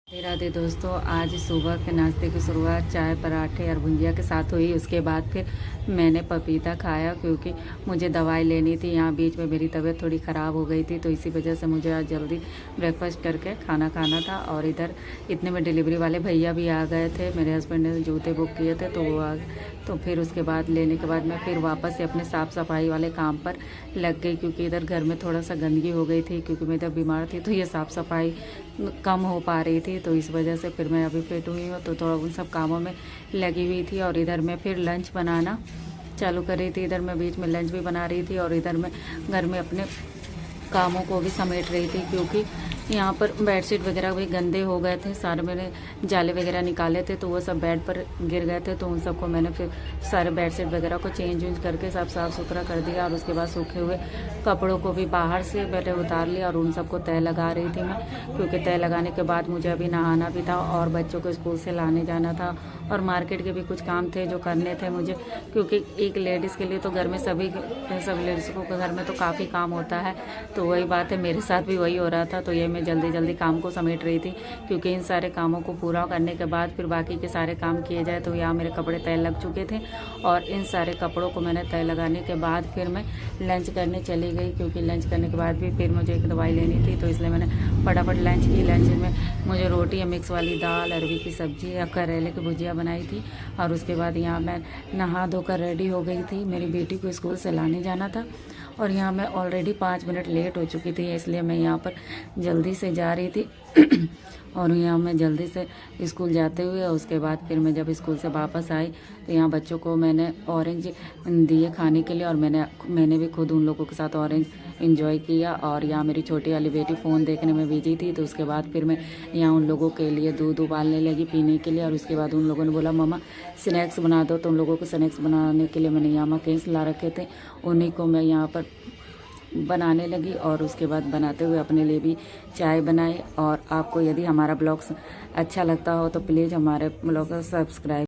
राधे राधे दोस्तों, आज सुबह के नाश्ते की शुरुआत चाय पराठे और भुंजिया के साथ हुई। उसके बाद फिर मैंने पपीता खाया क्योंकि मुझे दवाई लेनी थी। यहाँ बीच में मेरी तबीयत थोड़ी ख़राब हो गई थी, तो इसी वजह से मुझे आज जल्दी ब्रेकफास्ट करके खाना खाना था। और इधर इतने में डिलीवरी वाले भैया भी आ गए थे। मेरे हस्बैंड ने जूते बुक किए थे तो वो आ गए। तो फिर उसके बाद लेने के बाद मैं फिर वापस से अपने साफ़ सफाई वाले काम पर लग गई, क्योंकि इधर घर में थोड़ा सा गंदगी हो गई थी। क्योंकि मैं इधर बीमार थी तो ये साफ़ सफाई कम हो पा रही थी, तो इस वजह से फिर मैं अभी फिट हुई हूँ, तो थोड़ा उन सब कामों में लगी हुई थी। और इधर मैं फिर लंच बनाना चालू कर रही थी। इधर मैं बीच में लंच भी बना रही थी और इधर मैं घर में अपने कामों को भी समेट रही थी, क्योंकि यहाँ पर बेडशीट वगैरह भी गंदे हो गए थे। सारे मैंने जाले वगैरह निकाले थे तो वो सब बेड पर गिर गए थे, तो उन सबको मैंने फिर सारे बेडशीट वगैरह को चेंज वेंज करके सब साफ़ सुथरा कर दिया। और उसके बाद सूखे हुए कपड़ों को भी बाहर से पहले उतार लिया और उन सबको तय लगा रही थी मैं, क्योंकि तय लगाने के बाद मुझे अभी नहाना भी था और बच्चों को स्कूल से लाने जाना था। और मार्केट के भी कुछ काम थे जो करने थे मुझे, क्योंकि एक लेडीज़ के लिए तो घर में सब लेडीज़ को घर में तो काफ़ी काम होता है। तो वही बात है, मेरे साथ भी वही हो रहा था। तो ये मैं जल्दी जल्दी काम को समेट रही थी, क्योंकि इन सारे कामों को पूरा करने के बाद फिर बाकी के सारे काम किए जाए। तो यहाँ मेरे कपड़े तय लग चुके थे और इन सारे कपड़ों को मैंने तय लगाने के बाद फिर मैं लंच करने चली गई, क्योंकि लंच करने के बाद भी फिर मुझे एक दवाई लेनी थी। तो इसलिए मैंने फटाफट लंच की। लंच में मुझे रोटी या मिक्स वाली दाल, अरवी की सब्ज़ी या करेले की भुजिया बनाई थी। और उसके बाद यहाँ मैं नहा धोकर रेडी हो गई थी। मेरी बेटी को स्कूल से लाने जाना था और यहाँ मैं ऑलरेडी 5 मिनट लेट हो चुकी थी, इसलिए मैं यहाँ पर जल्दी से जा रही थी। और यहाँ मैं जल्दी से स्कूल जाते हुए उसके बाद फिर मैं जब स्कूल से वापस आई तो यहाँ बच्चों को मैंने ऑरेंज दिए खाने के लिए, और मैंने भी खुद उन लोगों के साथ ऑरेंज एंजॉय किया। और यहाँ मेरी छोटी वाली बेटी फ़ोन देखने में बिजी थी, तो उसके बाद फिर मैं यहाँ उन लोगों के लिए दूध उबालने लगी पीने के लिए। और उसके बाद उन लोगों ने बोला मम्मा स्नैक्स बना दो, तो उन लोगों को स्नैक्स बनाने के लिए मैंने यहाँ मकेन्स ला रखे थे, उन्हीं को मैं यहाँ पर बनाने लगी। और उसके बाद बनाते हुए अपने लिए भी चाय बनाई। और आपको यदि हमारा ब्लॉग अच्छा लगता हो तो प्लीज़ हमारे ब्लॉग को सब्सक्राइब